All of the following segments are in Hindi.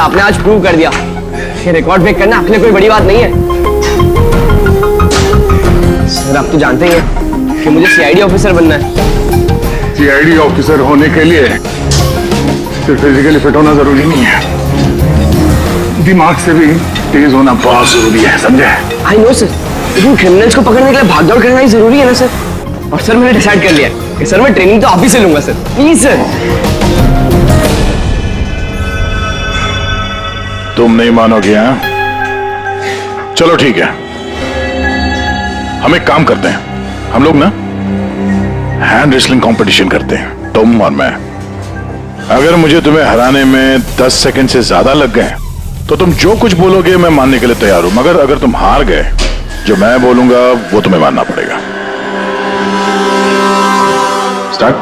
आपने आज प्रूव कर दिया कि रिकॉर्ड ब्रेक करना आपके लिए कोई बड़ी बात नहीं है। सर आप तो जानते ही हैं कि मुझे सीआईडी ऑफिसर बनना है। सीआईडी ऑफिसर होने के लिए सिर्फ फिजिकली फिट होना जरूरी नहीं है, दिमाग से भी तेज होना बहुत जरूरी है, समझे? आई नो सर, लेकिन क्रिमिनल्स को पकड़ने के लिए भागदौड़ करना ही जरूरी है ना सर। और सर मैंने डिसाइड कर लिया कि सर मैं ट्रेनिंग तो आप ही से लूंगा सर, प्लीज सर। तुम नहीं मानोगे? हाँ, चलो ठीक है, हम एक काम करते हैं, हम लोग ना हैंड रेसलिंग कंपटीशन करते हैं, तुम और मैं। अगर मुझे तुम्हें हराने में 10 सेकंड से ज्यादा लग गए तो तुम जो कुछ बोलोगे मैं मानने के लिए तैयार हूं, मगर अगर तुम हार गए, जो मैं बोलूंगा वो तुम्हें मानना पड़ेगा। स्टार्ट।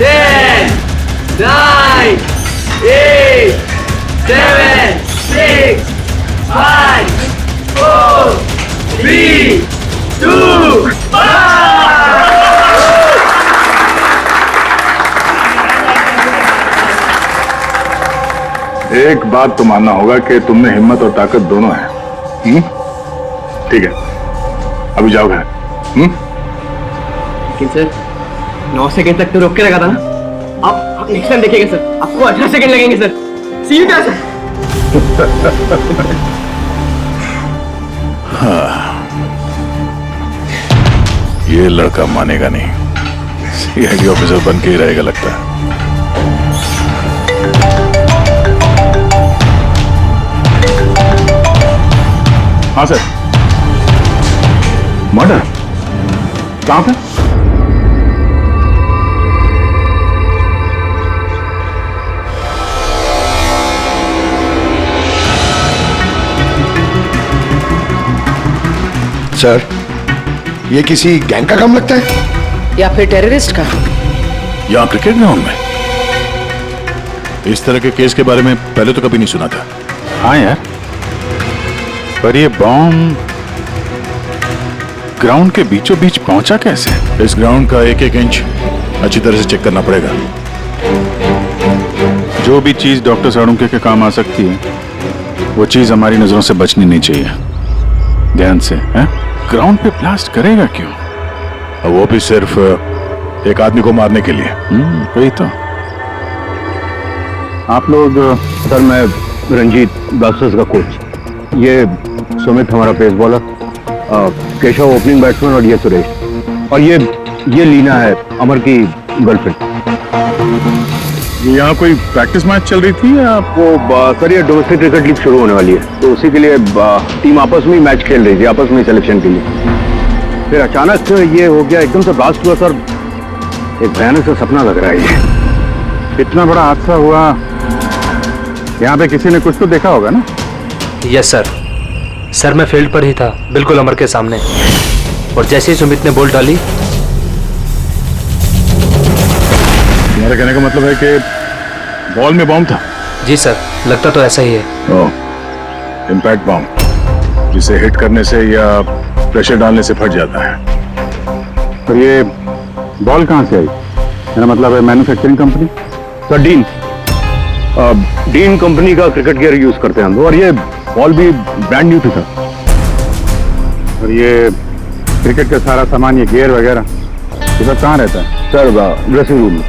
10, 9, 8, 7, 6, 5, 4, 3, 2, 1। एक बात तो मानना होगा कि तुम में हिम्मत और ताकत दोनों है। ठीक है, अभी जाओ घर। लेकिन सर 9 सेकंड तक तो रोक के लगा था ना। आप नेक्स्ट टाइम देखिएगा सर, आपको 18 सेकंड लगेंगे सर। C you sir. हाँ, ये लड़का मानेगा नहीं, सीआईडी ऑफिसर बन के ही रहेगा लगता है। हाँ सर। मर्डर कहां पे? सर, ये किसी गैंग का काम लगता है या फिर टेररिस्ट का? यहां क्रिकेट ग्राउंड में इस तरह के केस के बारे में पहले तो कभी नहीं सुना था। हाँ यार, पर ये बॉम्ब ग्राउंड के बीचों बीच पहुंचा कैसे? इस ग्राउंड का एक एक इंच अच्छी तरह से चेक करना पड़ेगा। जो भी चीज डॉक्टर साळुंके के काम आ सकती है, वो चीज हमारी नजरों से बचनी नहीं चाहिए। ध्यान से, हैं? ग्राउंड पे ब्लास्ट करेगा क्यों? और वो भी सिर्फ एक आदमी को मारने के लिए। वही तो। आप लोग, सर मैं रंजीत, ब्लास्टर्स का कोच, ये सुमित हमारा pace bowler, Keshav opening batsman और ये सुरेश, और ये लीना है अमर की गर्लफ्रेंड। यहाँ कोई प्रैक्टिस मैच चल रही थी या? वो सर ये डोमेस्टिक क्रिकेट लीग शुरू होने वाली है, तो उसी के लिए टीम आपस में ही मैच खेल रही थी, आपस में सिलेक्शन के लिए। फिर अचानक ये हो गया, एकदम से ब्लास्ट हुआ सर। एक भयानक सा सपना लग रहा है ये। इतना बड़ा हादसा हुआ, यहाँ पे किसी ने कुछ तो देखा होगा ना? Yes sir. सर मैं फील्ड पर ही था, बिल्कुल अमर के सामने, और जैसे ही सुमित ने बॉल डाली। तुम्हारे कहने का मतलब है कि बॉल में बॉम्ब था? जी सर, लगता तो ऐसा ही है। इम्पैक्ट बॉम्ब, जिसे हिट करने से या प्रेशर डालने से फट जाता है। पर ये बॉल कहाँ से आई? मेरा मतलब है manufacturing company? Sir dean company का क्रिकेट गियर यूज करते हैं हम, और ये बॉल भी ब्रांड न्यू थी सर। और ये क्रिकेट का सारा सामान, ये गियर वगैरह, ये सब कहाँ रहता है? सर ड्रेसिंग रूम में।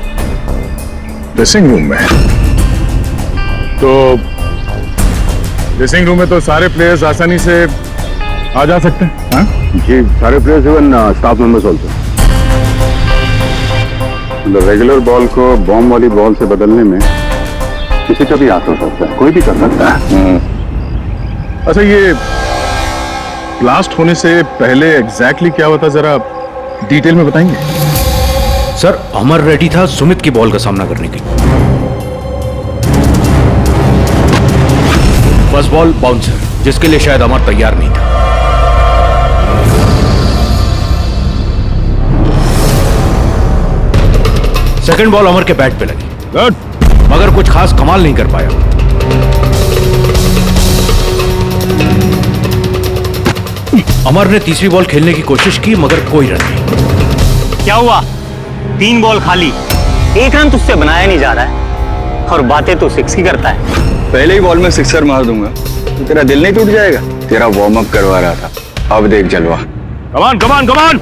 ड्रेसिंग रूम में? तो ड्रेसिंग रूम में तो सारे प्लेयर्स आसानी से आ जा सकते हैं? हाँ जी, सारे players, even staff members also. Regular ball को बॉम्ब वाली बॉल से बदलने में किसी का भी हाथ हो सकता है, कोई भी कर सकता है। अच्छा, ये ब्लास्ट होने से पहले एग्जैक्टली क्या हुआ था, जरा डिटेल में बताएंगे? सर अमर रेडी था सुमित की बॉल का सामना करने के लिए। फर्स्ट बॉल बाउंसर, जिसके लिए शायद अमर तैयार नहीं था। सेकंड बॉल अमर के बैट पे लगी, गुड, मगर कुछ खास कमाल नहीं कर पाया। अमर ने तीसरी बॉल खेलने की कोशिश की, मगर कोई रन नहीं। क्या हुआ? 3 बॉल खाली, 1 रन तुझसे बनाया नहीं जा रहा है। और बातें तो सिक्स की करता है। पहले ही बॉल में सिक्सर मार दूंगा तो तेरा दिल नहीं टूट जाएगा? तेरा वार्म अप करवा रहा था, अब देख जलवा। कमान कमान कमान।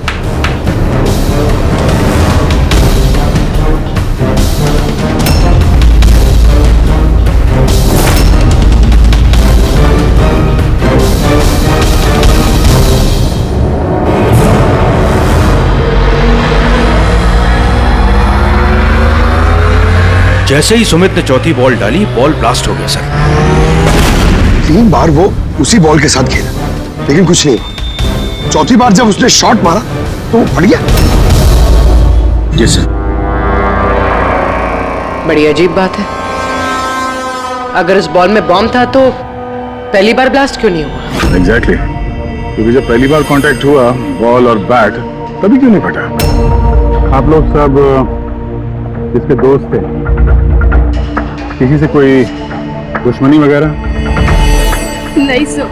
जैसे ही सुमित ने चौथी बॉल डाली, बॉल ब्लास्ट हो गया सर। 3 बार वो उसी बॉल के साथ खेला लेकिन कुछ नहीं हुआ। चौथी बार जब उसने शॉट मारा तो वो फट गया। जी सर। बड़ी अजीब बात है, अगर इस बॉल में बॉम्ब था तो पहली बार ब्लास्ट क्यों नहीं हुआ? एग्जैक्टली, क्योंकि जब पहली बार कांटेक्ट हुआ बॉल और बैट, तभी क्यों नहीं फटा? आप लोग सब जिसके दोस्त थे, किसी से कोई दुश्मनी वगैरह? नहीं सर,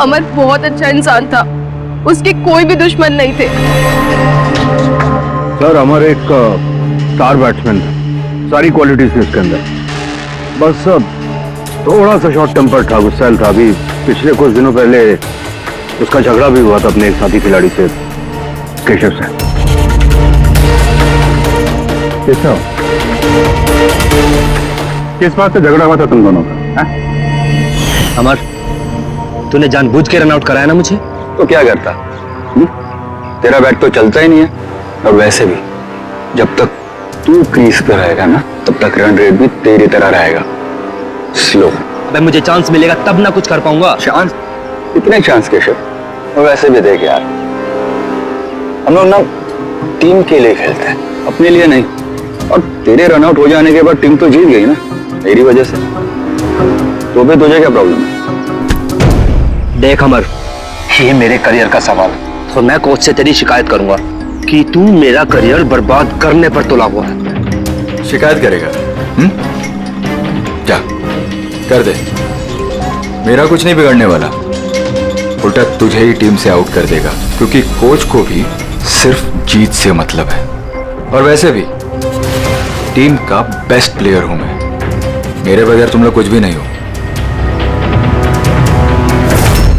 अमर बहुत अच्छा इंसान था, उसके कोई भी दुश्मन नहीं थे। सर अमर एक स्टार बैट्समैन था, सारी क्वालिटीज थी उसके अंदर। बस थोड़ा सा शॉर्ट टेम्पर था, गुस्सैल था। अभी पिछले कुछ दिनों पहले उसका झगड़ा भी हुआ था अपने एक साथी खिलाड़ी से, केशव से। केशव, किस बात से झगड़ा हुआ था तुम दोनों का? अमर, तूने जानबूझ के रन आउट कराया ना मुझे? तो क्या करता? तेरा बैट तो चलता ही नहीं है, और वैसे भी जब तक तू क्रीज पे रहेगा ना, तब तक रन रेट भी तेरी तरह रहेगा, स्लो। अबे मुझे चांस मिलेगा तब ना कुछ कर पाऊंगा। चांस? कितने चांस केशव? और वैसे भी देख यार, हम लोग ना टीम के लिए खेलते हैं, अपने लिए नहीं। और तेरे रन आउट हो जाने के बाद टीम तो जीत गई ना, मेरी वजह से। तो भी तुझे क्या प्रॉब्लम है? देख अमर, ये मेरे करियर का सवाल है और मैं कोच से तेरी शिकायत करूंगा कि तू मेरा करियर बर्बाद करने पर तुला हुआ है। शिकायत करेगा? जा कर दे, मेरा कुछ नहीं बिगड़ने वाला, उल्टा तुझे ही टीम से आउट कर देगा, क्योंकि कोच को भी सिर्फ जीत से मतलब है। और वैसे भी टीम का बेस्ट प्लेयर हूं मैं, मेरे बगैर तुम लोग कुछ भी नहीं हो।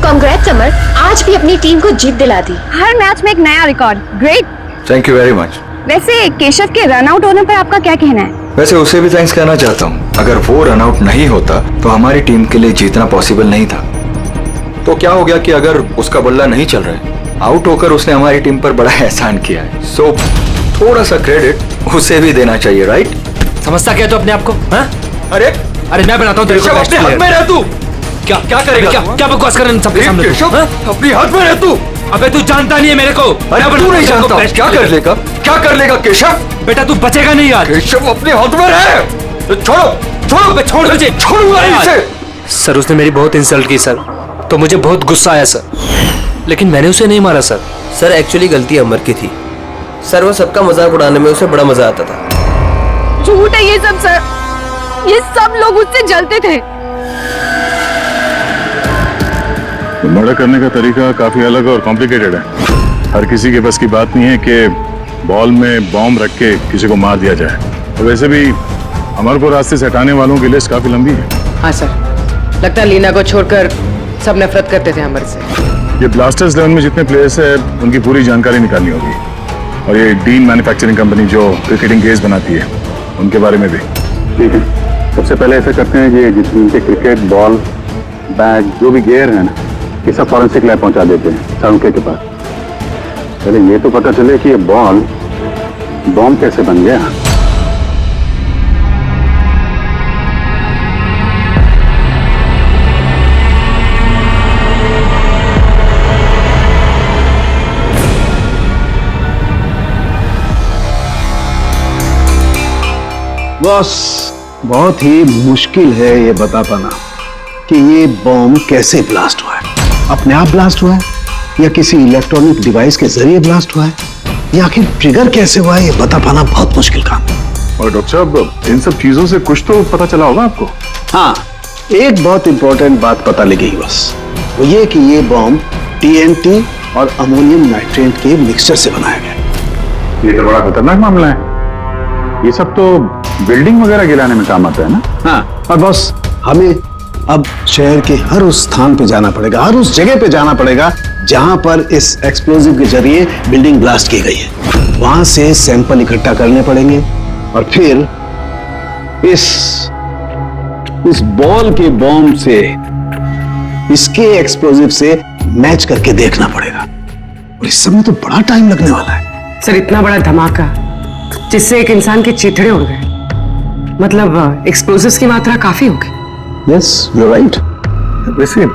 कांग्रेट्स अमर, आज भी अपनी टीम को जीत दिला दी। हर मैच में एक नया record. Great. Thank you very much. वैसे केशव के रन आउट होने पर आपका क्या कहना है? वैसे उसे भी थैंक्स कहना चाहता हूँ, अगर वो रन आउट नहीं होता तो हमारी टीम के लिए जीतना पॉसिबल नहीं था। तो क्या हो गया कि अगर उसका बल्ला नहीं चल रहा है, आउट होकर उसने हमारी टीम पर बड़ा एहसान किया है। सो थोड़ा सा क्रेडिट उसे भी देना चाहिए, राइट? समझता क्या तो अपने आप को? हाँ? अरे अरे मैं बनाता हूँ तेरे को बेस्ट अपने हाथ में रह तू। क्या क्या करेगा? क्या बकवास कर रहे हैं सबके सामने तू? केशव, हाँ? अपनी हाथ में रह तू। अबे तू जानता नहीं है मेरे को। अरे तू नहीं जानता, क्या कर लेगा? क्या कर लेगा केशव? बेटा तू बचेगा नहीं यार। केशव अपने हाथ में रह। छोड़ो छोड़ो, बे छोड़ मुझे, छोड़ूंगा नहीं इसे। सर उसने मेरी बहुत इंसल्ट की सर, तो मुझे बहुत गुस्सा आया सर, लेकिन मैंने उसे नहीं मारा सर। सर एक्चुअली गलती अमर की थी सर, वो सबका मजाक उड़ाने में उसे बड़ा मजा आता था। झूठ है ये सब सर, ये सब लोग उससे जलते थे। तो मर्डर करने का तरीका काफी अलग और कॉम्प्लिकेटेड है। हर किसी के बस की बात नहीं है कि बॉल में बॉम्ब रख के किसी को मार दिया जाए। तो वैसे भी अमर को रास्ते से हटाने वालों की लिस्ट काफी लंबी है। हाँ सर, लगता है लीना को छोड़कर सब नफरत करते थे अमर से। ये ब्लास्टर्स 11 में जितने प्लेयर्स है उनकी पूरी जानकारी निकालनी होगी, और ये डीन मैन्युफैक्चरिंग कंपनी जो क्रिकेटिंग गेयर्स बनाती है उनके बारे में भी। ठीक है, सबसे पहले ऐसा करते हैं कि जिनके क्रिकेट बॉल बैट जो भी गेयर है ना, ये सब फॉरेंसिक लैब पहुंचा देते हैं साउंके के पास। पहले ये तो पता चले कि ये बॉल बॉम्ब कैसे बन गया। बॉस, बहुत ही मुश्किल है ये बता पाना कि ये बॉम्ब कैसे ब्लास्ट हुआ है। अपने आप ब्लास्ट हुआ है या किसी इलेक्ट्रॉनिक डिवाइस के जरिए ब्लास्ट हुआ है, या आखिर ट्रिगर कैसे हुआ है, ये बता पाना बहुत मुश्किल काम है। और डॉक्टर साहब, इन सब चीजों से कुछ तो पता चला होगा आपको? हाँ, एक बहुत इंपॉर्टेंट बात पता लगी बस, वो ये कि ये बॉम्ब TNT और अमोनियम नाइट्रेट के मिक्सचर से बनाया गया। ये तो बड़ा खतरनाक मामला है। ये सब तो बिल्डिंग वगैरह गिराने में काम आता है ना? हाँ, और बॉस हमें अब शहर के हर उस स्थान पे जाना पड़ेगा, हर उस जगह पे जाना पड़ेगा जहां पर इस एक्सप्लोजिव के जरिए बिल्डिंग ब्लास्ट की गई है। वहां से सैंपल इकट्ठा करने पड़ेंगे और फिर इस बॉल के बॉम्ब से इसके एक्सप्लोजिव से मैच करके देखना पड़ेगा और इस समय तो बड़ा टाइम लगने वाला है। सर इतना बड़ा धमाका जिससे एक इंसान के चीथड़े उड़ गए, मतलब एक्सप्लोजिव्स की मात्रा काफी होगी। Yes you are right. वैसे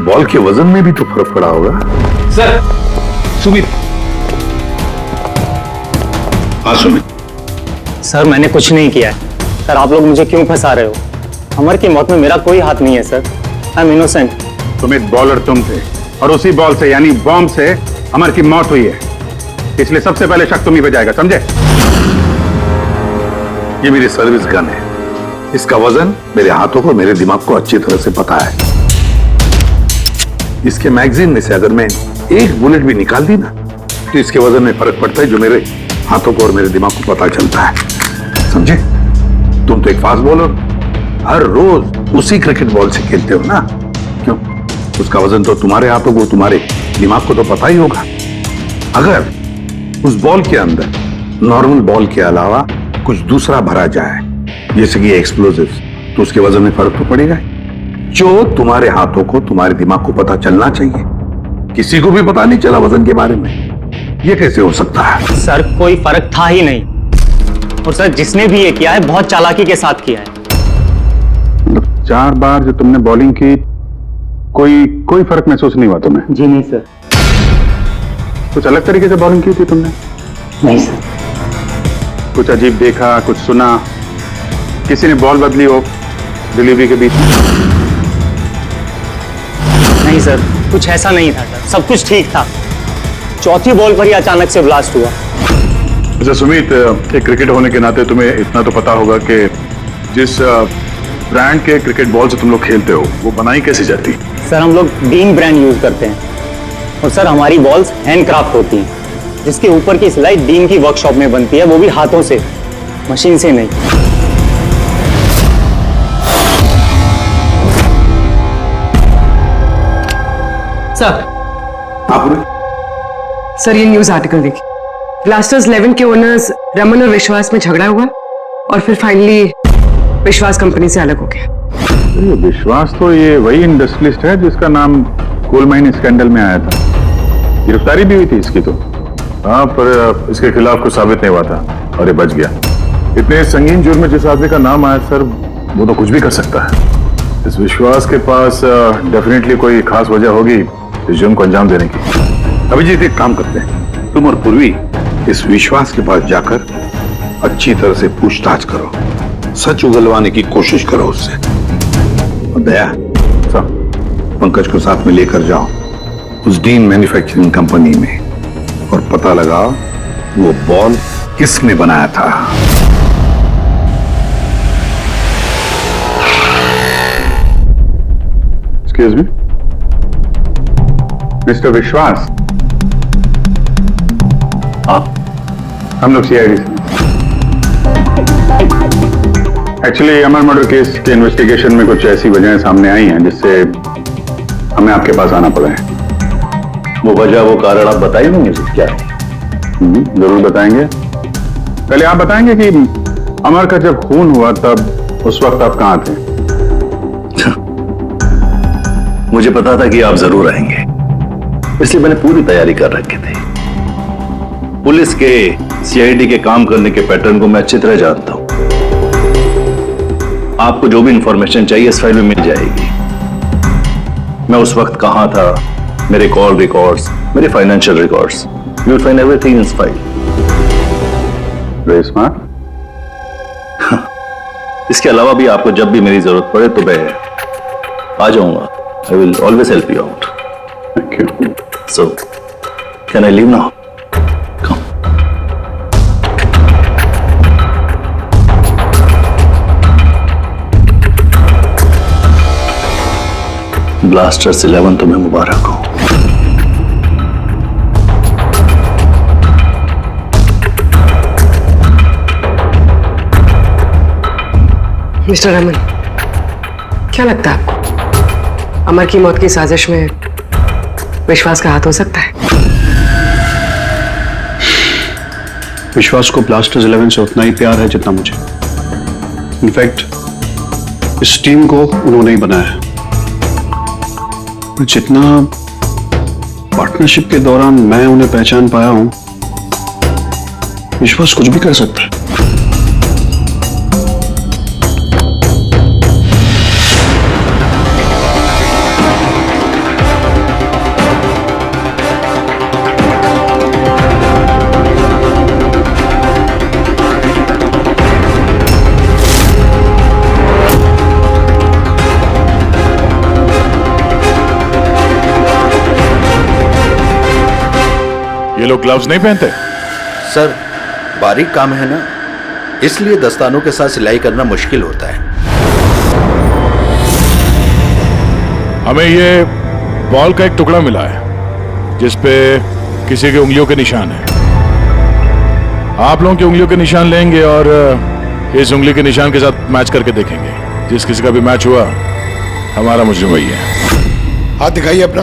बॉल के वजन में भी तो फर्क पड़ा होगा। सर सुमित। हाँ सुमित। सर मैंने कुछ नहीं किया है। सर आप लोग मुझे क्यों फंसा रहे हो? अमर की मौत में मेरा कोई हाथ नहीं है sir. I am innocent. Sumit, bowler तुम थे और उसी बॉल से यानी बॉम्ब से अमर की मौत हुई है, इसलिए सबसे पहले शक तुम्ही पे जाएगा, समझे? ये मेरी सर्विस गन है, इसका वजन मेरे हाथों को, मेरे दिमाग को अच्छी तरह से पता है। इसके मैगजीन में से अगर मैं एक बुलेट भी निकाल दी ना तो इसके वजन में फर्क पड़ता है, जो मेरे हाथों को और मेरे दिमाग को पता चलता है, समझे? तुम तो एक फास्ट बॉलर, हर रोज उसी क्रिकेट बॉल से खेलते हो ना, क्यों? उसका वजन तो तुम्हारे हाथों को, तुम्हारे दिमाग को तो पता ही होगा। अगर उस बॉल के अंदर नॉर्मल बॉल के अलावा कुछ दूसरा भरा जाए, जैसे कि एक्सप्लोजिव, तो उसके वजन में फर्क तो पड़ेगा, जो तुम्हारे हाथों को, तुम्हारे दिमाग को पता चलना चाहिए। किसी को भी पता नहीं चला वजन के बारे में, ये कैसे हो सकता है? सर कोई फर्क था ही नहीं, और सर जिसने भी ये किया है बहुत चालाकी के साथ किया है। 4 बार जो तुमने बॉलिंग की, कोई फर्क महसूस नहीं हुआ तुम्हें? जी नहीं सर। कुछ अलग तरीके से बॉलिंग की थी तुमने? नहीं सर। कुछ अजीब देखा, कुछ सुना, किसी ने बॉल बदली हो डिलीवरी के बीच में? नहीं सर, कुछ ऐसा नहीं था सर, सब कुछ ठीक था। चौथी बॉल पर ही अचानक से ब्लास्ट हुआ। अच्छा सुमित, एक क्रिकेट होने के नाते तुम्हें इतना तो पता होगा कि जिस ब्रांड के क्रिकेट बॉल से तुम लोग खेलते हो वो बनाई कैसे जाती? सर हम लोग डीन ब्रांड यूज करते हैं, और सर हमारी बॉल्स हैंडक्राफ्ट होती हैं, जिसके ऊपर की सिलाई डीन की वर्कशॉप में बनती है, वो भी हाथों से, मशीन से नहीं। सर ये न्यूज आर्टिकल देखिए, ब्लास्टर्स 11 के ओनर्स रमन और विश्वास में झगड़ा हुआ और फिर फाइनली विश्वास कंपनी से अलग हो गया। विश्वास तो ये वही इंडस्ट्रियलिस्ट है जिसका नाम कोल माइन स्कैंडल में आया था, गिरफ्तारी भी हुई थी इसकी तो। हाँ, पर इसके खिलाफ कुछ साबित नहीं हुआ था और ये बच गया। इतने संगीन जुर्म में जिस आदमी का नाम आया सर, वो तो कुछ भी कर सकता है। इस विश्वास के पास डेफिनेटली कोई खास वजह होगी इस जुर्म को अंजाम देने की। अभिजीत, एक काम करते हैं, तुम और पूर्वी इस विश्वास के पास जाकर अच्छी तरह से पूछताछ करो, सच उगलवाने की कोशिश करो उससे। और दया, पंकज को साथ में लेकर जाओ उस डीन मैन्युफैक्चरिंग कंपनी में और पता लगाओ वो बॉल किसने बनाया था। एक्सक्यूज मी, मिस्टर विश्वास, आप? हम लोग सीआईडी से। एक्चुअली अमर मर्डर केस के इन्वेस्टिगेशन में कुछ ऐसी वजहें सामने आई हैं जिससे हमें आपके पास आना पड़ा है। वो वजह, वो कारण आप बताएंगे मुझे क्या है? जरूर बताएंगे। पहले आप बताएंगे कि अमर का जब खून हुआ तब उस वक्त आप कहां थे? मुझे पता था कि आप जरूर आएंगे, इसलिए मैंने पूरी तैयारी कर रखी थी। पुलिस के, सीआईडी के काम करने के पैटर्न को मैं अच्छी तरह जानता हूं। आपको जो भी इंफॉर्मेशन चाहिए इस फाइल में मिल जाएगी। मैं उस वक्त कहां था, मेरे कॉल रिकॉर्ड्स, मेरे financial records, you will find everything in this file. Very smart. इसके अलावा भी आपको जब भी मेरी जरूरत पड़े तो मैं आ जाऊंगा। I will always help you out. Thank you. So can I leave now? Blasters 11 तुम्हें मुबारक हो। मिस्टर रमन, क्या लगता है आपको अमर की मौत की साजिश में विश्वास का हाथ हो सकता है? विश्वास को ब्लास्टर्स 11 से उतना ही प्यार है जितना मुझे। इनफैक्ट इस टीम को उन्होंने ही बनाया है। जितना पार्टनरशिप के दौरान मैं उन्हें पहचान पाया हूं, विश्वास कुछ भी कर सकता है। ये लोग ग्लव्स नहीं पहनते? सर, बारीक काम है ना, इसलिए दस्तानों के साथ सिलाई करना मुश्किल होता है। हमें ये बॉल का एक टुकड़ा मिला है जिसपे किसी की उंगलियों के निशान है। आप लोगों की उंगलियों के निशान लेंगे और इस उंगली के निशान के साथ मैच करके देखेंगे। जिस किसी का भी मैच हुआ, हमारा मुजरिम वही है। हाथ दिखाइए अपना।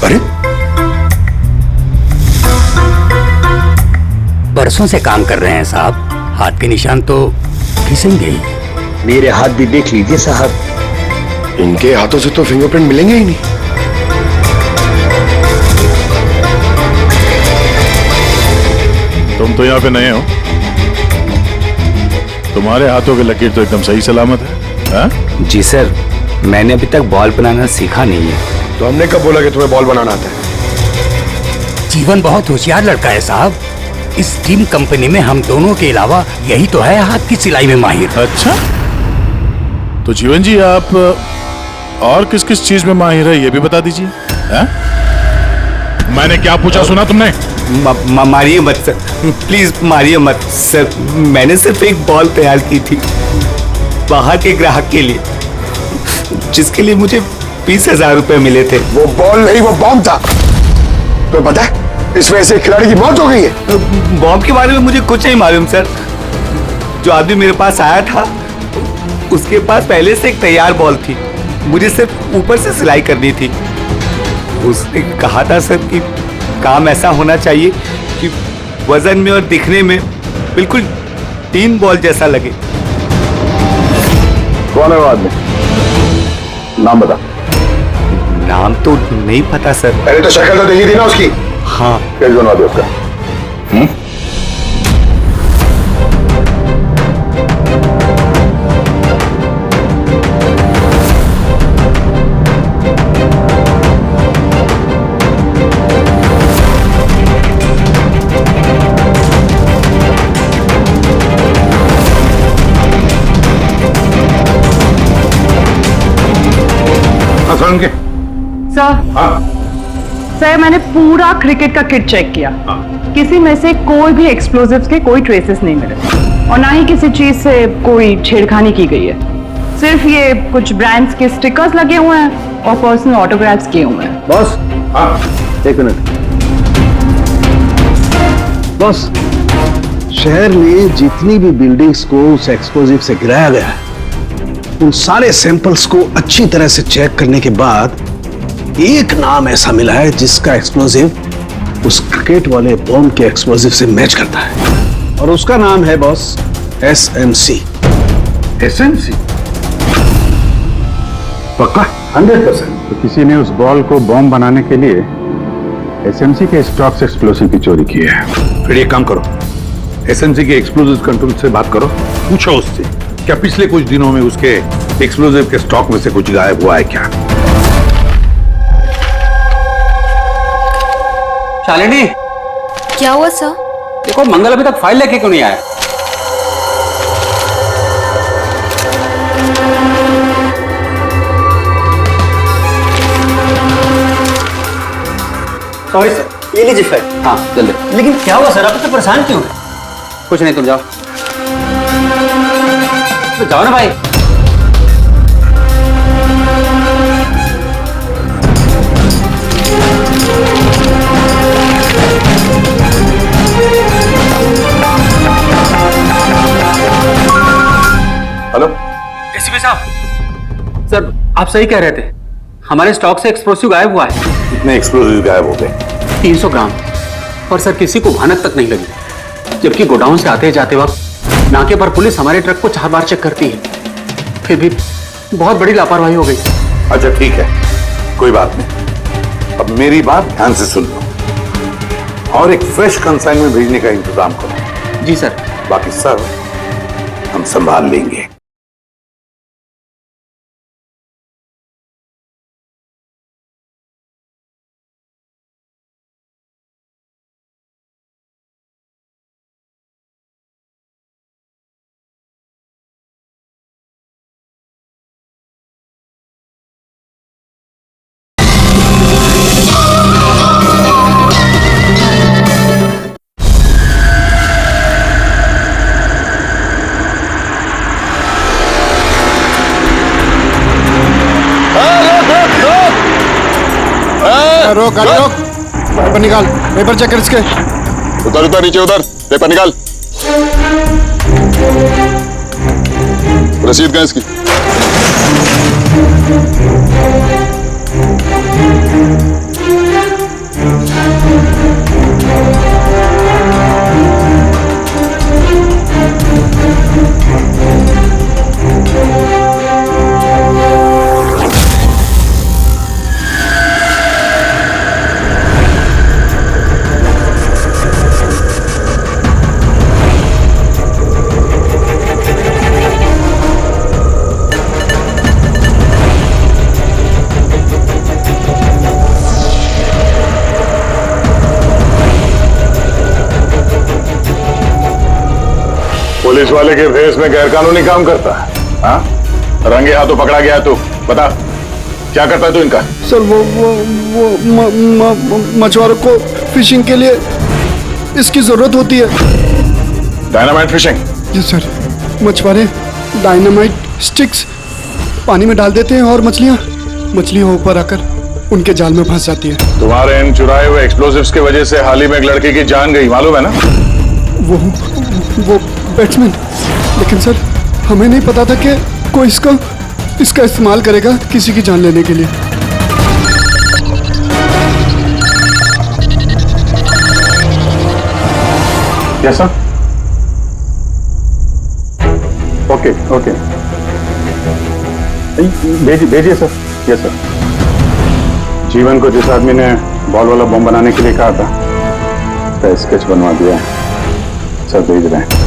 अरे, बरसों से काम कर रहे हैं साहब, हाथ के निशान तो घिसेंगे ही। मेरे हाथ भी देख लीजिए साहब, इनके हाथों से तो फिंगरप्रिंट मिलेंगे ही नहीं। तुम तो यहाँ पे नए हो, तुम्हारे हाथों की लकीर तो एकदम सही सलामत है। हा? जी सर, मैंने अभी तक बॉल बनाना सीखा नहीं है। तो हमने कब बोला कि तुम्हें बॉल बनाना आता है? जीवन बहुत होशियार लड़का है साहब। इस टीम कंपनी में हम दोनों के अलावा यही तो है हाथ की सिलाई में माहिर। अच्छा, तो जीवन जी आप और किस किस चीज में माहिर है ये भी बता दीजिए। मैंने क्या पूछा सुना तुमने? मारिए मत सर, प्लीज मारिए मत सर। मैंने सिर्फ एक बॉल तैयार की थी बाहर के ग्राहक के लिए, जिसके लिए मुझे 20,000 रुपए मिले थे। वो बॉल नहीं, वो बॉम्ब था। तो पता है इसमें ऐसे खिलाड़ी की मौत हो गई है। बॉम्ब के बारे में मुझे कुछ नहीं मालूम सर। जो आदमी मेरे पास आया था उसके पास पहले से एक तैयार बॉल थी, मुझे सिर्फ ऊपर से सिलाई करनी थी। उसने कहा था सर कि काम ऐसा होना चाहिए कि वजन में और दिखने में बिल्कुल 3 बॉल जैसा लगे। कौन है वो आदमी? नाम बता। नाम तो नहीं पता सर। पहले तो शक्ल तो देखी थी ना उसकी। हाँ। कैसे बना दिया उसका? सर, मैंने पूरा क्रिकेट का किट चेक किया। किसी में से कोई भी एक्सप्लोजिव्स के कोई ट्रेसेस नहीं मिले और ना ही किसी चीज से कोई छेड़खानी की गई है। सिर्फ ये कुछ ब्रांड्स के स्टिकर्स लगे हुए हैं और पर्सनल ऑटोग्राफ्स किए हुए हैं। बॉस, एक मिनट। बॉस, शहर में जितनी भी बिल्डिंग्स को उस एक्सप्लोजिव से गिराया गया है, उन सारे सैंपल्स को अच्छी तरह से चेक करने के बाद एक नाम ऐसा मिला है जिसका एक्सप्लोजिव उस क्रिकेट वाले बॉम्ब के एक्सप्लोजिव से मैच करता है, और उसका नाम है बॉस SMC। SMC? पक्का? 100%। तो किसी ने उस बॉल को बॉम्ब बनाने के लिए SMC के स्टॉक्स एक्सप्लोसिव की चोरी की है। फिर एक काम करो, SMC के एक्सप्लोजिव कंट्रोल से बात करो, पूछो उससे क्या पिछले कुछ दिनों में उसके एक्सप्लोजिव के स्टॉक में से कुछ गायब हुआ है क्या। शालिनी, क्या हुआ सर? देखो मंगल अभी तक फाइल लेके क्यों नहीं आया? सॉरी सर, ये लीजिए फाइल। हाँ जल्दी। लेकिन क्या हुआ सर, आप इतने परेशान क्यों हैं? कुछ नहीं, तुम जाओ। तो जाओ ना भाई। आप सही कह रहे थे, हमारे स्टॉक से एक्सप्लोसिव गायब हुआ है। कितने एक्सप्लोजिव गायब हो गए? 300 ग्राम। और सर किसी को भनक तक नहीं लगी, जबकि गोडाउन से आते जाते वक्त नाके पर पुलिस हमारे ट्रक को 4 बार चेक करती है, फिर भी बहुत बड़ी लापरवाही हो गई। अच्छा ठीक है, कोई बात नहीं। अब मेरी बात ध्यान से सुन लो और एक फ्रेश कंसाइनमेंट भेजने का इंतजाम करो। जी सर। बाकी सब हम संभाल लेंगे। रोक गाड़ी रोक, पेपर निकाल, पेपर चेक कर इसके। उधर उधर नीचे उधर, पेपर निकाल। रसीद गैस की। पुलिस वाले के भेस में गैरकानूनी काम करता है? हाँ, रंगे हाथों पकड़ा गया तू, बता क्या करता है तू इनका? सर वो मछुआरों को फिशिंग के लिए इसकी जरूरत होती है। Dynamite fishing? जी सर, मछुआरे डायनामाइट स्टिक्स पानी में डाल देते हैं और मछलियां ऊपर आकर उनके जाल में फंस जाती है। तुम्हारे इन चुराए हुए एक्सप्लोसिव्स की वजह से हाल ही में एक लड़की की जान गई, मालूम है ना? वो बैट्समैन, लेकिन सर हमें नहीं पता था कि कोई इसका इस्तेमाल करेगा किसी की जान लेने के लिए। Yes sir. ओके ओके, भेजिए सर। Yes sir. जीवन को जिस आदमी ने बॉल वाला बम बनाने के लिए कहा था, तो स्केच बनवा दिया है सर, भेज रहे हैं।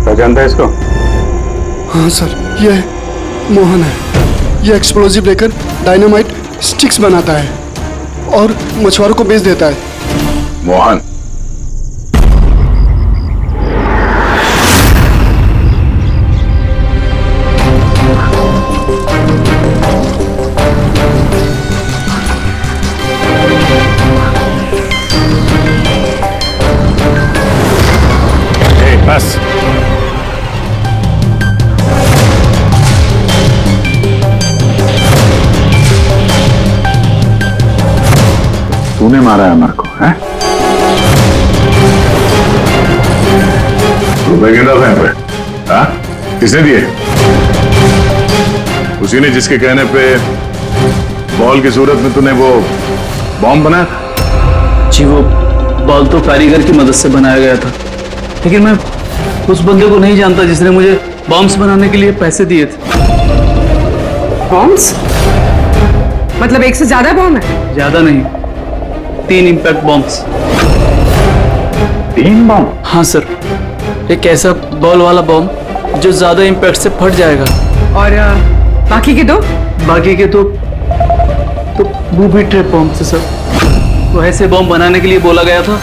पहचानता है इसको? हाँ सर, ये मोहन है। ये एक्सप्लोजिव लेकर डायनामाइट स्टिक्स बनाता है और मछुआरों को बेच देता है। मोहन? बस तूने मारा है अमर को, हैं? रुपए गिन रहा था पे? हाँ? किसने दिए? उसी ने जिसके कहने पे बॉल की सूरत में तूने वो बॉम्ब बनाया था? जी वो बॉल तो कारीगर की मदद से बनाया गया था, लेकिन मैं उस बंदे को नहीं जानता जिसने मुझे बॉम्ब्स बनाने के लिए पैसे दिए थे। बॉम्ब्स? मतलब एक से ज्यादा बॉम्ब है? ज्यादा नहीं, 3 इंपैक्ट बॉम्ब्स। 3 बॉम्ब? हाँ सर, एक ऐसा बॉल वाला बॉम्ब जो ज्यादा इंपैक्ट से फट जाएगा। और बाकी के 2? बाकी के तो बूबी ट्रैप बॉम्ब से सर। तो ऐसे बॉम्ब बनाने के लिए बोला गया था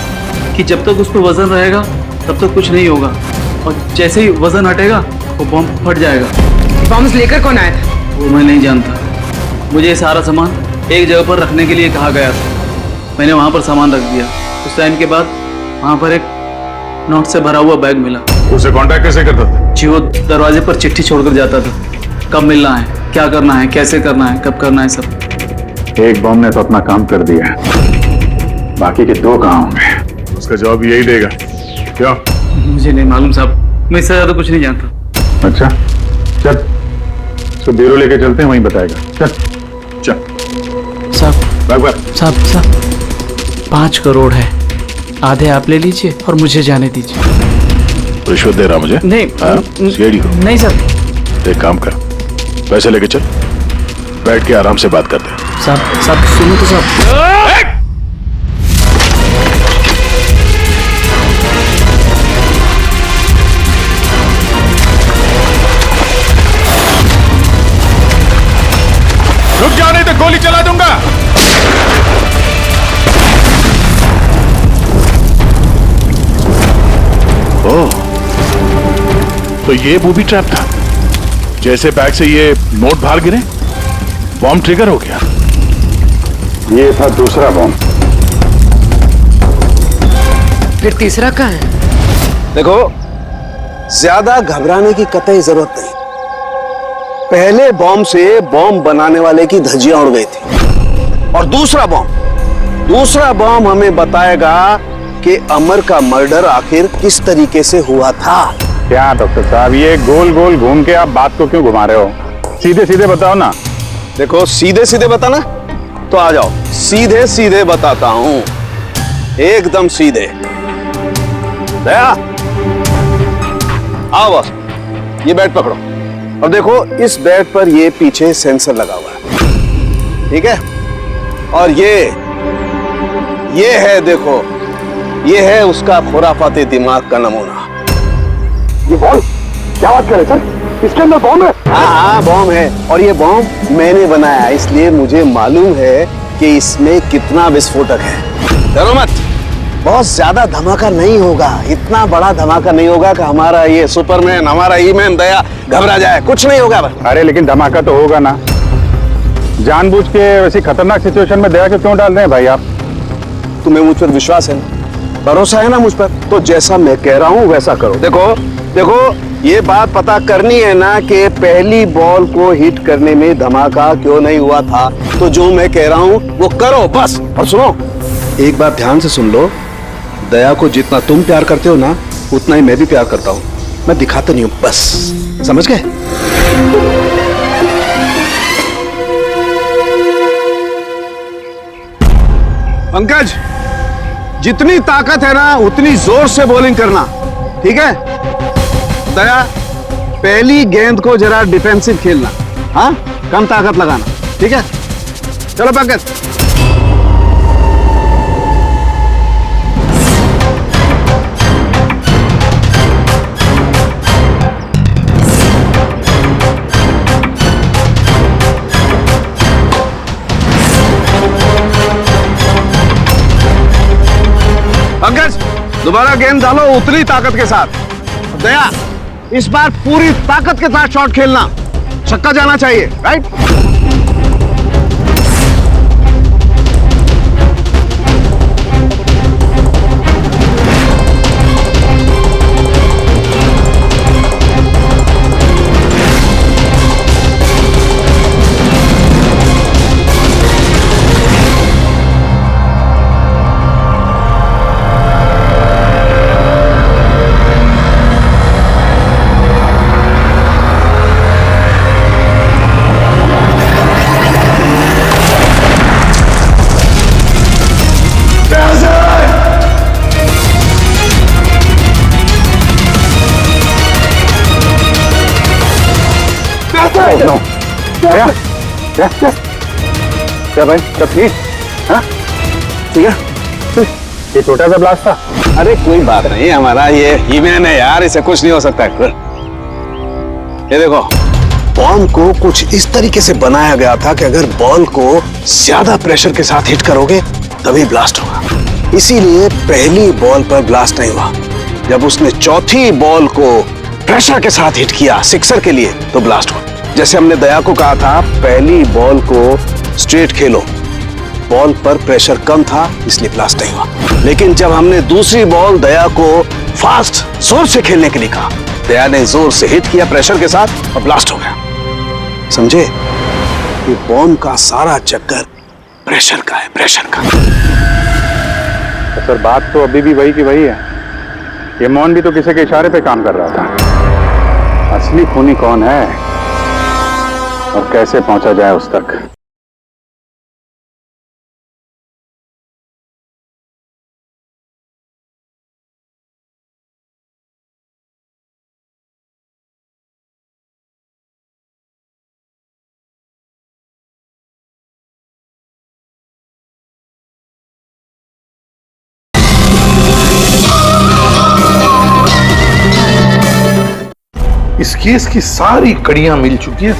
कि जब तक उस पर वजन रहेगा तब तक कुछ नहीं होगा, और जैसे ही वजन हटेगा वो बॉम्ब फट जाएगा। बॉम्ब्स लेकर कौन आया था? वो मैं नहीं जानता, मुझे सारा सामान एक जगह पर रखने के लिए कहा गया था। मैंने वहाँ पर सामान रख दिया। उस टाइम के बाद वहाँ पर एक नोट से भरा हुआ बैग मिला। उसे कांटेक्ट कैसे करता था? जी वो दरवाजे पर चिट्ठी छोड़कर जाता था, कब मिलना है, क्या करना है, कैसे करना है, कब करना है, सब। एक बॉम्ब ने तो अपना काम कर दिया, बाकी के 2 कहाँ होंगे? उसका जवाब यही देगा। क्यों? मुझे नहीं मालूम साहब, मैं इससे ज्यादा कुछ नहीं जानता। अच्छा चल, इसको ब्यूरो लेके चलते हैं, वहीं बताएगा। चल चल साहब साहब 5 करोड़ है, आधे आप ले लीजिए और मुझे जाने दीजिए। रिश्वत दे रहा मुझे? नहीं सीआईडी को? नहीं सर। एक काम कर, पैसे लेके चल, बैठ के आराम से बात करते हैं। साहब सुनो तो साहब। रुक जा, नहीं तो गोली चला दूंगा। ओह, तो ये बूबी ट्रैप था। जैसे बैग से ये नोट बाहर गिरे, बॉम्ब ट्रिगर हो गया। ये था दूसरा बॉम्ब। फिर तीसरा कहाँ है? देखो, ज्यादा घबराने की कतई जरूरत नहीं। पहले बॉम्ब से बॉम्ब बनाने वाले की धज्जियां उड़ गई थी, और दूसरा बॉम्ब हमें बताएगा कि अमर का मर्डर आखिर किस तरीके से हुआ था। क्या डॉक्टर साहब, ये गोल गोल घूम के आप बात को क्यों घुमा रहे हो? सीधे सीधे बताओ ना। देखो, सीधे सीधे बताना तो आ जाओ, सीधे सीधे बताता हूं, एकदम सीधे। दया, आओ बस, ये बेड पकड़ो और देखो, इस बेड पर ये पीछे सेंसर लगा हुआ है, ठीक है? और ये है, देखो, ये है उसका खुराफाती दिमाग का नमूना। ये बॉम्ब? क्या बात कर रहे सर? इसके अंदर बॉम्ब है? हाँ बॉम्ब है, और ये बॉम्ब मैंने बनाया, इसलिए मुझे मालूम है कि इसमें कितना विस्फोटक है। डरो मत, बहुत ज्यादा धमाका नहीं होगा, इतना बड़ा धमाका नहीं होगा कि हमारा ये सुपरमैन, हमारा ईमैन दया घबरा जाए। कुछ नहीं होगा बस। अरे लेकिन धमाका तो होगा ना। जानबूझ के वैसी खतरनाक सिचुएशन में दया को क्यों डाल रहे हैं भाई आप? तुम्हें मुझ पर विश्वास है ना, भरोसा है ना मुझ पर? तो जैसा मैं कह रहा हूँ वैसा करो। देखो, ये बात पता करनी है ना कि पहली बॉल को हिट करने में धमाका क्यों नहीं हुआ था, तो जो मैं कह रहा हूँ वो करो बस। और सुनो, एक बात ध्यान से सुन लो, दया को जितना तुम प्यार करते हो ना, उतना ही मैं भी प्यार करता हूँ। मैं दिखाता नहीं हूँ, बस समझ गए? पंकज, जितनी ताकत है ना उतनी जोर से बॉलिंग करना, ठीक है? दया, पहली गेंद को जरा डिफेंसिव खेलना, हाँ, कम ताकत लगाना, ठीक है? चलो पंकज। पंकज, दोबारा गेंद डालो उतनी ताकत के साथ। दया, इस बार पूरी ताकत के साथ शॉट खेलना, छक्का जाना चाहिए, राइट? क्या भाई, सब ठीक? हाँ ठीक है। ये छोटा सा ब्लास्ट था। अरे कोई बात नहीं, हमारा ये ईमैन है यार, इसे कुछ नहीं हो सकता। ये देखो, बॉम्ब को कुछ इस तरीके से बनाया गया था कि अगर बॉल को ज्यादा प्रेशर के साथ हिट करोगे तभी ब्लास्ट होगा। इसीलिए पहली बॉल पर ब्लास्ट नहीं हुआ। जब उसने चौथी बॉल को प्रेशर के साथ हिट किया सिक्सर के लिए, तो ब्लास्ट हुआ। जैसे हमने दया को कहा था, पहली बॉल को स्ट्रेट खेलो, बॉल पर प्रेशर कम था इसलिए ब्लास्ट नहीं हुआ। लेकिन जब हमने दूसरी बॉल दया को फास्ट जोर से खेलने के लिए कहा, दया ने जोर से हिट किया प्रेशर के साथ और ब्लास्ट हो गया। समझे? ये बॉम्ब का सारा चक्कर प्रेशर का है, प्रेशर का। तो सर बात तो अभी भी वही की वही है। ये मोहन भी तो किसी के इशारे पे काम कर रहा था। असली खूनी कौन है और कैसे पहुंचा जाए उस तक। इस केस की सारी कड़ियां मिल चुकी है,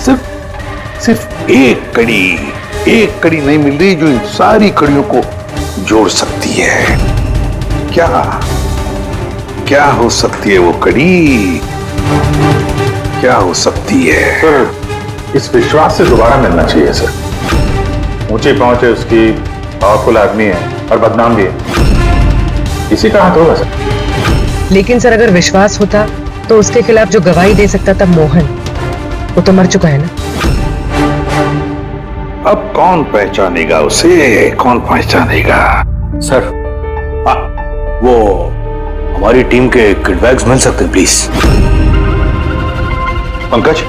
सिर्फ एक कड़ी नहीं मिल रही जो इन सारी कड़ियों को जोड़ सकती है। क्या हो सकती है वो कड़ी? क्या हो सकती है? सर, इस विश्वास से दोबारा मिलना चाहिए सर। ऊंची पहुंच है उसकी, पावरफुल आदमी है और बदनाम भी है। इसी का हाथ होगा सर। लेकिन सर अगर विश्वास होता तो उसके खिलाफ जो गवाही दे सकता था मोहन, वो तो मर चुका है ना। अब कौन पहचानेगा उसे? कौन पहचानेगा? सर वो हमारी टीम के किड बैग्स मिल सकते हैं प्लीज। पंकज,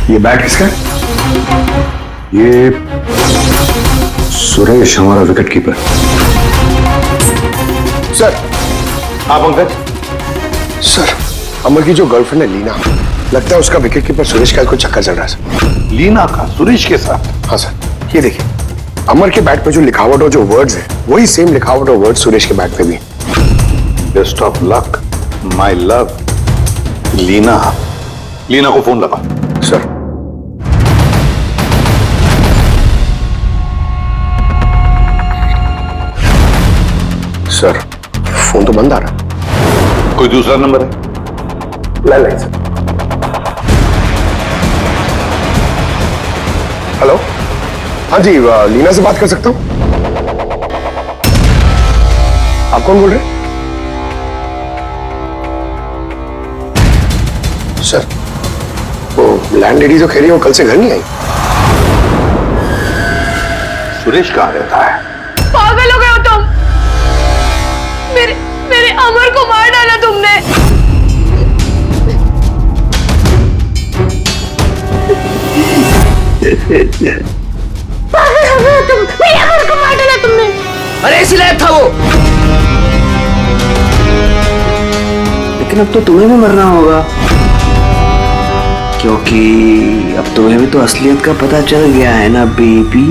ये बैट किसका? ये सुरेश, हमारा विकेट कीपर। सर। हाँ पंकज। सर, अमर की जो गर्लफ्रेंड है लीना, लगता है उसका विकेट कीपर सुरेश का कोई चक्कर चल रहा है सर। लीना का सुरेश के साथ? हाँ सर, ये देखिए अमर के बैट पे जो लिखावट और जो वर्ड्स है वही सेम लिखावट और वर्ड सुरेश के बैट पे भी। Best of luck my love. Leena को फोन लगा। सर। सर, फोन तो बंद आ रहा। कोई दूसरा नंबर है? Landline sir. हेलो, हाँ जी, लीना से बात कर सकता हूँ? आप कौन बोल रहे हैं? सर, वो लैंड लेडी जो कह रही है वो कल से घर नहीं आई। सुरेश कहाँ रहता है? पागल हो गए हो तुम? मेरे अमर को मार डाला तुमने। पागल हो गए हो तुम? मेरे अमर को मार डाला तुमने। अरे इसी लायक था वो। लेकिन अब तो तुम्हें भी मरना होगा, क्योंकि अब तुम्हें भी तो असलियत का पता चल गया है ना बेबी।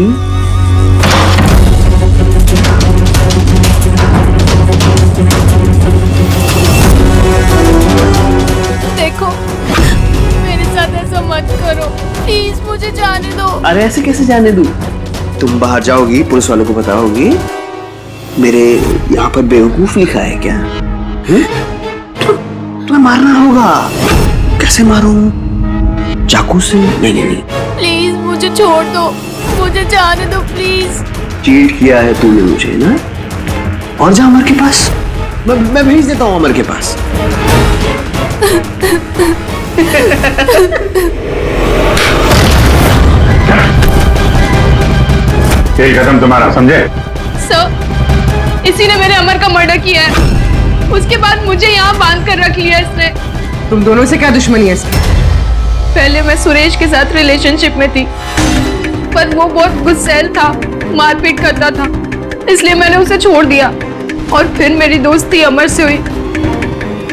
देखो, मेरे साथ ऐसा मत करो प्लीज, मुझे जाने दो। अरे ऐसे कैसे जाने दूं? तुम बाहर जाओगी, पुलिस वालों को बताओगी मेरे यहाँ पर बेवकूफ लिखा है क्या? तुम्हें मारना होगा। कैसे मारूं? चाकू से? नहीं। प्लीज मुझे छोड़ दो, मुझे जाने दो प्लीज। चीट किया है तूने मुझे ना? और जा अमर के पास, मैं भेज देता हूँ अमर के पास। यही कदम तुम्हारा, समझे? सर, इसी ने मेरे अमर का मर्डर किया है। उसके बाद मुझे यहाँ बांध कर रख लिया इसने। तुम दोनों से क्या दुश्मनी है इसकी? पहले मैं सुरेश के साथ रिलेशनशिप में थी, पर वो बहुत गुस्सैल था, मारपीट करता था, इसलिए मैंने उसे छोड़ दिया। और फिर मेरी दोस्ती अमर से हुई।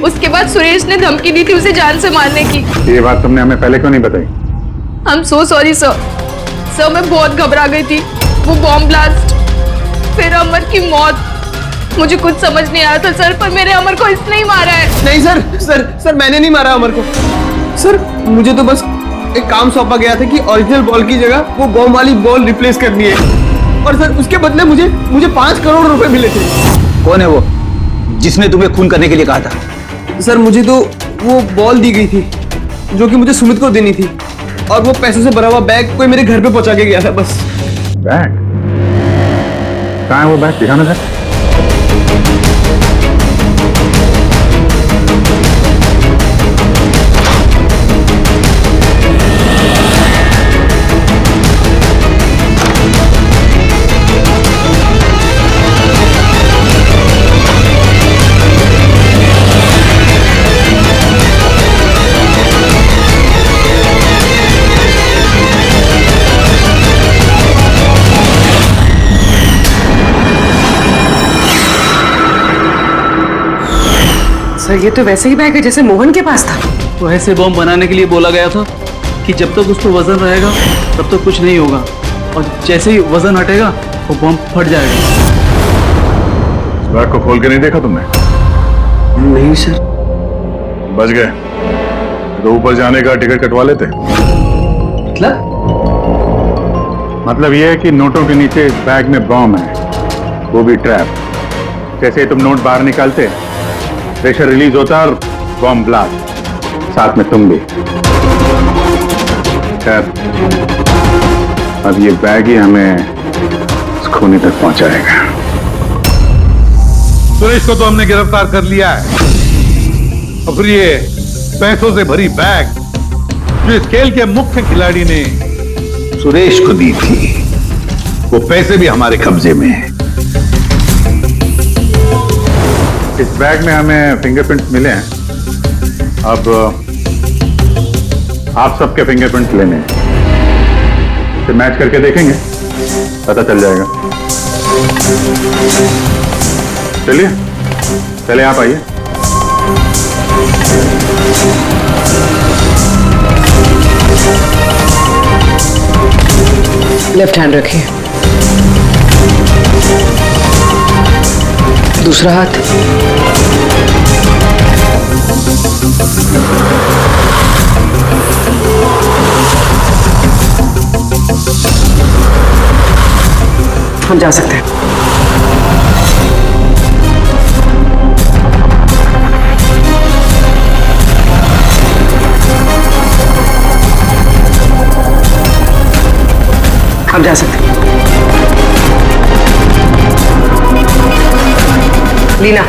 उसके बाद सुरेश ने धमकी दी थी उसे जान से मारने की। ये बात तुमने हमें पहले क्यों नहीं बताई? I am so sorry sir. Sir, मैं बहुत घबरा गई थी। वो बॉम्ब ब्लास्ट, फिर अमर की मौत, मुझे कुछ समझ नहीं आया था सर, पर मेरे अमर को इसने ही मारा है। नहीं सर, मैंने नहीं मारा अमर को। सर, मुझे तो बस एक काम सौंपा गया था कि ओरिजिनल बॉल की जगह वो बॉम्ब वाली बॉल रिप्लेस करनी है, और सर उसके बदले मुझे 5 करोड़ रुपए मिले थे। कौन है वो जिसने तुम्हें खून करने के लिए कहा था? सर, मुझे तो वो बॉल दी गई थी जो कि मुझे सुमित को देनी थी, और वो पैसों से भरा हुआ बैग कोई मेरे घर पे पहुंचा के गया था बस। बैग? कहाँ है वो बैग? दिखाना सर। सर ये तो वैसे ही बैग है जैसे मोहन के पास था। तो ऐसे बॉम्ब बनाने के लिए बोला गया था कि जब तक उस पर वजन रहेगा तब तक कुछ नहीं होगा, और जैसे ही वजन हटेगा वो बॉम्ब फट जाएगा। इस बैग को खोल के नहीं देखा तुमने? नहीं सर। बच गए तो ऊपर जाने का टिकट कटवा लेते। मतलब ये है कि नोटों के नीचे इस बैग में बॉम्ब है, वो भी ट्रैप। जैसे ही तुम नोट बाहर निकालते, प्रेशर रिलीज होता और बॉम्ब ब्लास्ट, साथ में तुम भी। खैर, अब ये बैग ही हमें इस खूनी तक पहुंचाएगा। सुरेश को तो हमने गिरफ्तार कर लिया है, और फिर ये पैसों से भरी बैग जो इस खेल के मुख्य खिलाड़ी ने सुरेश को दी थी, वो पैसे भी हमारे कब्जे में है। इस बैग में हमें फिंगरप्रिंट्स मिले हैं। अब आप सबके फिंगरप्रिंट्स लेने हैं, फिर मैच करके देखेंगे, पता चल जाएगा। चलिए पहले आप आइए। लेफ्ट हैंड रखिए, दूसरा हाथ। हम जा सकते हैं। हम जा सकते हैं। लीना,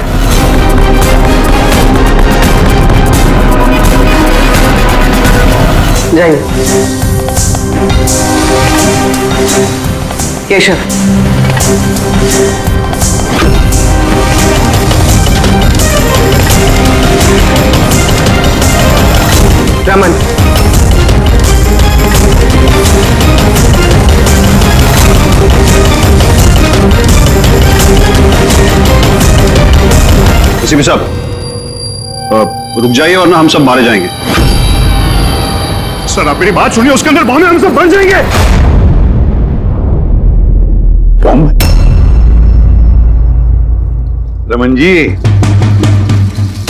जाइए। केशव, रमन, एसीपी साहब, रुक जाइए वरना हम सब मारे जाएंगे। सर आप मेरी बात सुनिए, उसके अंदर बॉम्ब है, हम सब बन जाएंगे। बॉम्ब? रमन जी,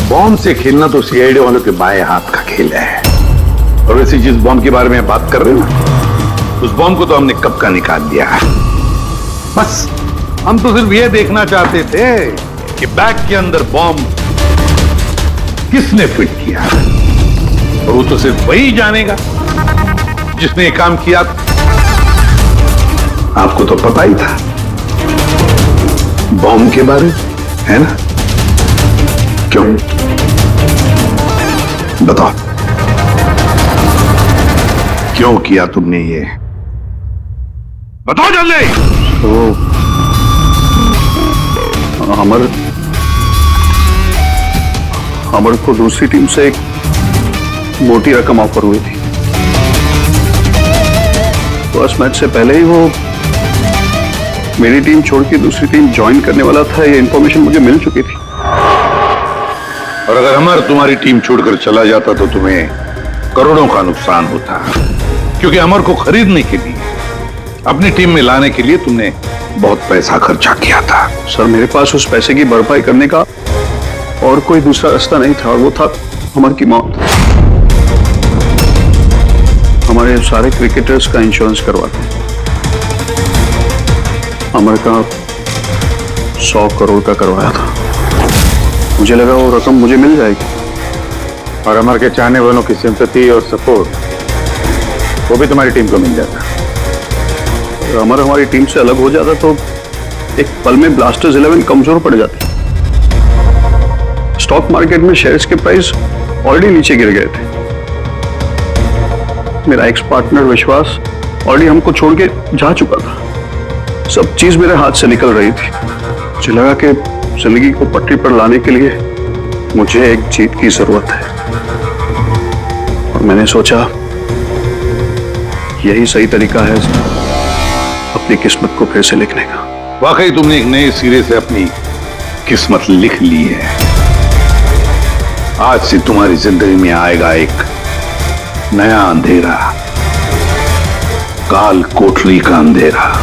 बॉम्ब से खेलना तो सीआईडी वालों के बाएं हाथ का खेल है। और वैसे जिस बॉम्ब के बारे में बात कर रहे हो ना, उस बॉम्ब को तो हमने कब का निकाल दिया है। बस हम तो सिर्फ ये देखना चाहते थे कि बैग के अंदर बॉम्ब किसने फिट किया, और वो तो सिर्फ वही जानेगा जिसने ये काम किया। आपको तो पता ही था बॉम्ब के बारे में, है ना? क्यों बताओ, क्यों किया तुमने ये? बताओ जल्दी। तो अमर को दूसरी टीम से एक मोटी रकम ऑफर हुई थी। फर्स्ट मैच से पहले ही वो मेरी टीम छोड़ के दूसरी टीम ज्वाइन करने वाला था, ये इंफॉर्मेशन मुझे मिल चुकी थी। और अगर अमर तुम्हारी टीम छोड़कर चला जाता तो तुम्हें करोड़ों का नुकसान होता, क्योंकि अमर को खरीदने के लिए, अपनी टीम में लाने के लिए तुमने बहुत पैसा खर्चा किया था। सर मेरे पास उस पैसे की भरपाई करने का और कोई दूसरा रास्ता नहीं था, और वो था अमर की मौत। हमारे सारे क्रिकेटर्स का इंश्योरेंस करवाते, अमर का 100 करोड़ का करवाया था। मुझे लगा वो रकम मुझे मिल जाएगी, और अमर के चाहने वालों की सिंपैथी और सपोर्ट वो भी तुम्हारी टीम को मिल जाता। अमर हमारी टीम से अलग हो जाता तो एक पल में ब्लास्टर्स 11 कमजोर पड़ जाती। स्टॉक मार्केट में शेयर्स के प्राइस ऑलरेडी नीचे गिर गए थे। मेरा एक्स पार्टनर विश्वास ऑलरेडी हमको छोड़ के जा चुका था। सब चीज मेरे हाथ से निकल रही थी। मुझे लगा कि जिंदगी को पटरी पर लाने के लिए मुझे एक जीत की जरूरत है, और मैंने सोचा यही सही तरीका है अपनी किस्मत को फिर से लिखने का। वाकई तुमने एक नए सिरे से अपनी किस्मत लिख ली है। आज से तुम्हारी जिंदगी में आएगा एक नया अंधेरा, काल कोठरी का अंधेरा।